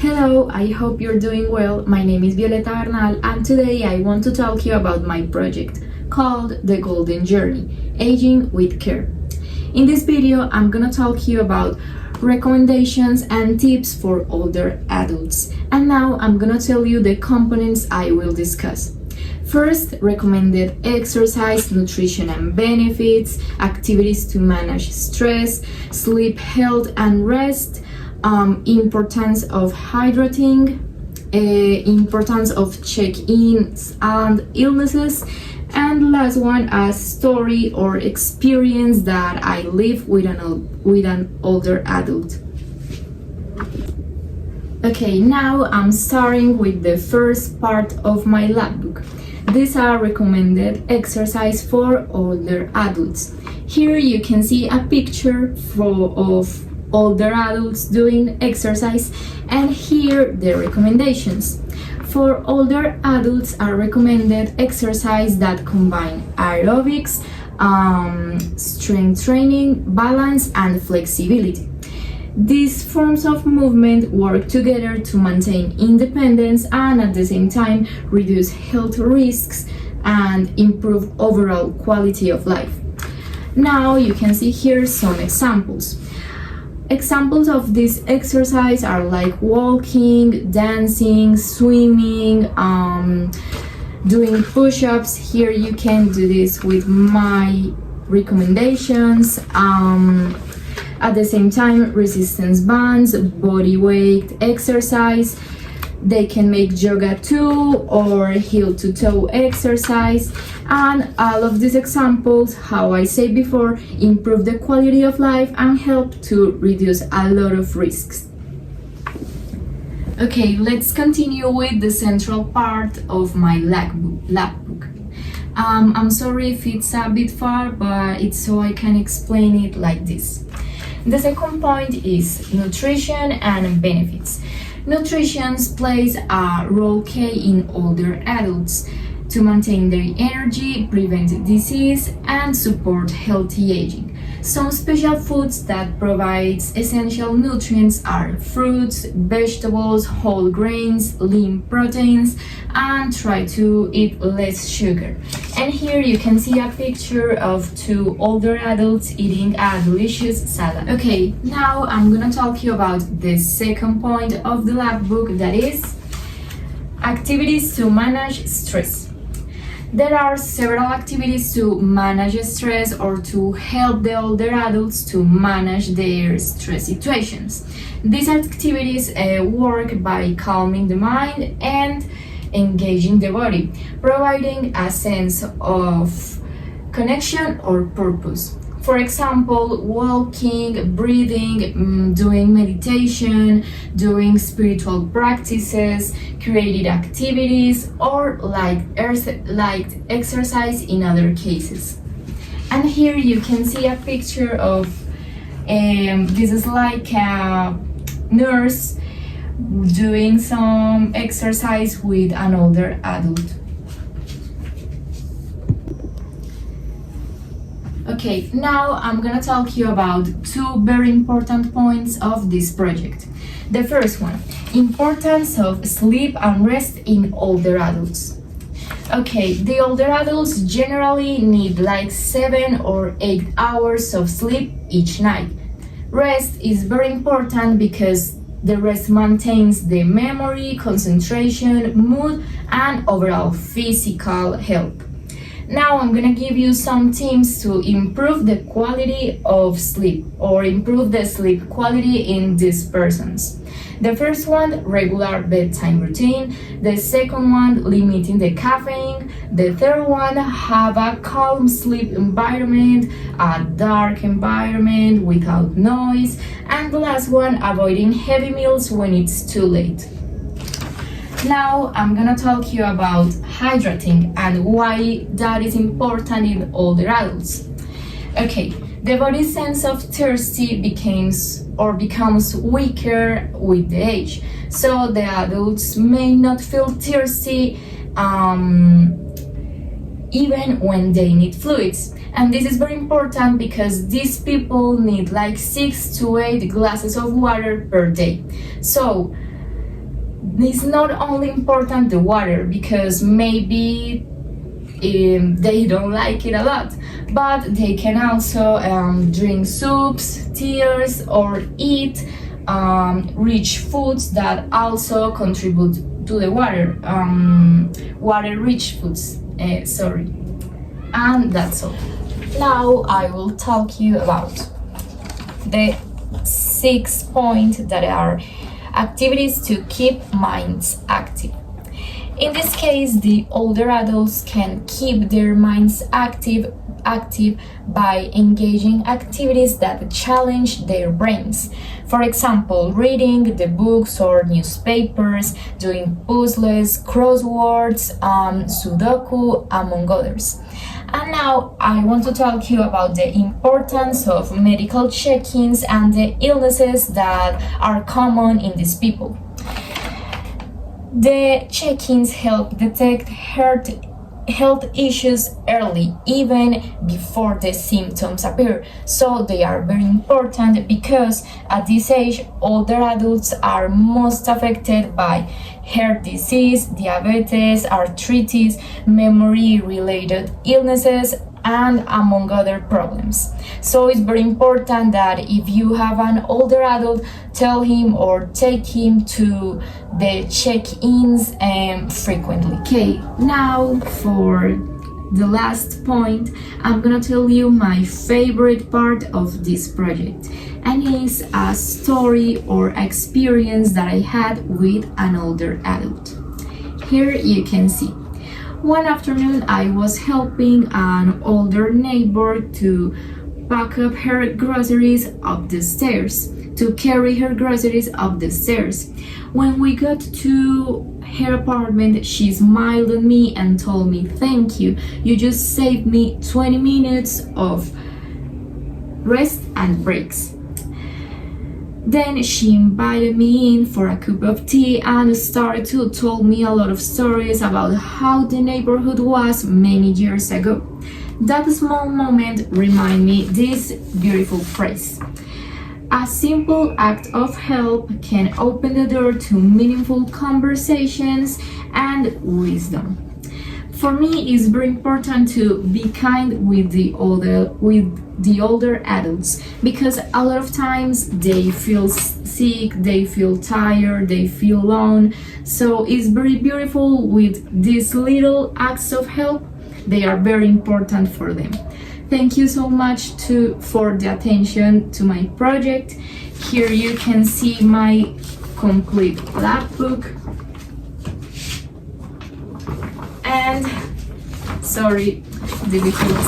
Hello, I hope you're doing well. My name is Violeta Bernal, and today I want to talk to you about my project called The Golden Journey, Aging with Care. In this video, I'm gonna talk to you about recommendations and tips for older adults. And now I'm gonna tell you the components I will discuss. First, recommended exercise, nutrition and benefits, activities to manage stress, sleep, health and rest, importance of hydrating, importance of check-ins and illnesses, and last one, a story or experience that I live with an older adult. Okay, now I'm starting with the first part of my LAPBOOK. These are recommended exercise for older adults. Here you can see a picture of older adults doing exercise, and here the recommendations. For older adults are recommended exercise that combine aerobics, strength training, balance and flexibility. These forms of movement work together to maintain independence and at the same time reduce health risks and improve overall quality of life. Now you can see here some examples. Examples of this exercise are like walking, dancing, swimming, doing push-ups. Here you can do this with my recommendations. At the same time, resistance bands, body weight exercise. They can make yoga too, or heel to toe exercise. And all of these examples, how I said before, improve the quality of life and help to reduce a lot of risks. Okay, let's continue with the central part of my LAPBOOK. I'm sorry if it's a bit far, but it's so I can explain it like this. The second point is nutrition and benefits. Nutrition plays a role key in older adults to maintain their energy, prevent disease, and support healthy aging. Some special foods that provide essential nutrients are fruits, vegetables, whole grains, lean proteins, and try to eat less sugar. And here you can see a picture of two older adults eating a delicious salad. Okay, now I'm gonna talk to you about the second point of the LAPBOOK, that is activities to manage stress. There are several activities to manage stress or to help the older adults to manage their stress situations. These activities work by calming the mind and engaging the body, providing a sense of connection or purpose. For example, walking, breathing, doing meditation, doing spiritual practices, creative activities, or light exercise in other cases. And here you can see a picture of, this is like a nurse doing some exercise with an older adult. Okay, now I'm gonna talk to you about two very important points of this project. The first one, importance of sleep and rest in older adults. Okay, the older adults generally need like 7 or 8 hours of sleep each night. Rest is very important because the rest maintains the memory, concentration, mood, and overall physical health. Now I'm gonna give you some tips to improve the quality of sleep or improve the sleep quality in these persons. The first one, regular bedtime routine. The second one, limiting the caffeine. The third one, have a calm sleep environment, a dark environment without noise. And the last one, avoiding heavy meals when it's too late. Now I'm gonna talk to you about hydrating and why that is important in older adults. Okay, the body's sense of thirsty becomes weaker with the age, so the adults may not feel thirsty even when they need fluids. And this is very important because these people need like 6 to 8 glasses of water per day. So it's not only important the water, because maybe they don't like it a lot, but they can also drink soups, tears, or eat rich foods that also contribute to the water, water-rich foods, sorry. And that's all. Now I will talk you about the 6 points that are activities to keep minds active. In this case, the older adults can keep their minds active by engaging activities that challenge their brains. For example, reading the books or newspapers, doing puzzles, crosswords, Sudoku, among others. And now I want to talk to you about the importance of medical check-ins and the illnesses that are common in these people. The check-ins help detect health issues early, even before the symptoms appear. So they are very important because at this age, older adults are most affected by heart disease, diabetes, arthritis, memory-related illnesses, and among other problems. So it's very important that if you have an older adult, tell him or take him to the check-ins frequently. Okay, now for the last point, I'm gonna tell you my favorite part of this project, and it's a story or experience that I had with an older adult. Here you can see. One afternoon, I was helping an older neighbor to pack up her groceries up the stairs, to carry her groceries up the stairs. When we got to her apartment, she smiled at me and told me, "Thank you, you just saved me 20 minutes of rest and breaks." Then she invited me in for a cup of tea and started to tell me a lot of stories about how the neighborhood was many years ago. That small moment reminded me this beautiful phrase: a simple act of help can open the door to meaningful conversations and wisdom. For me, it's very important to be kind with the older adults, because a lot of times they feel sick, they feel tired, they feel alone. So it's very beautiful with these little acts of help. They are very important for them. Thank you so much for the attention to my project. Here you can see my complete lab book. And sorry, difficult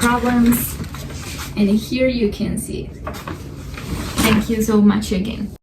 problems, and here you can see it. Thank you so much again.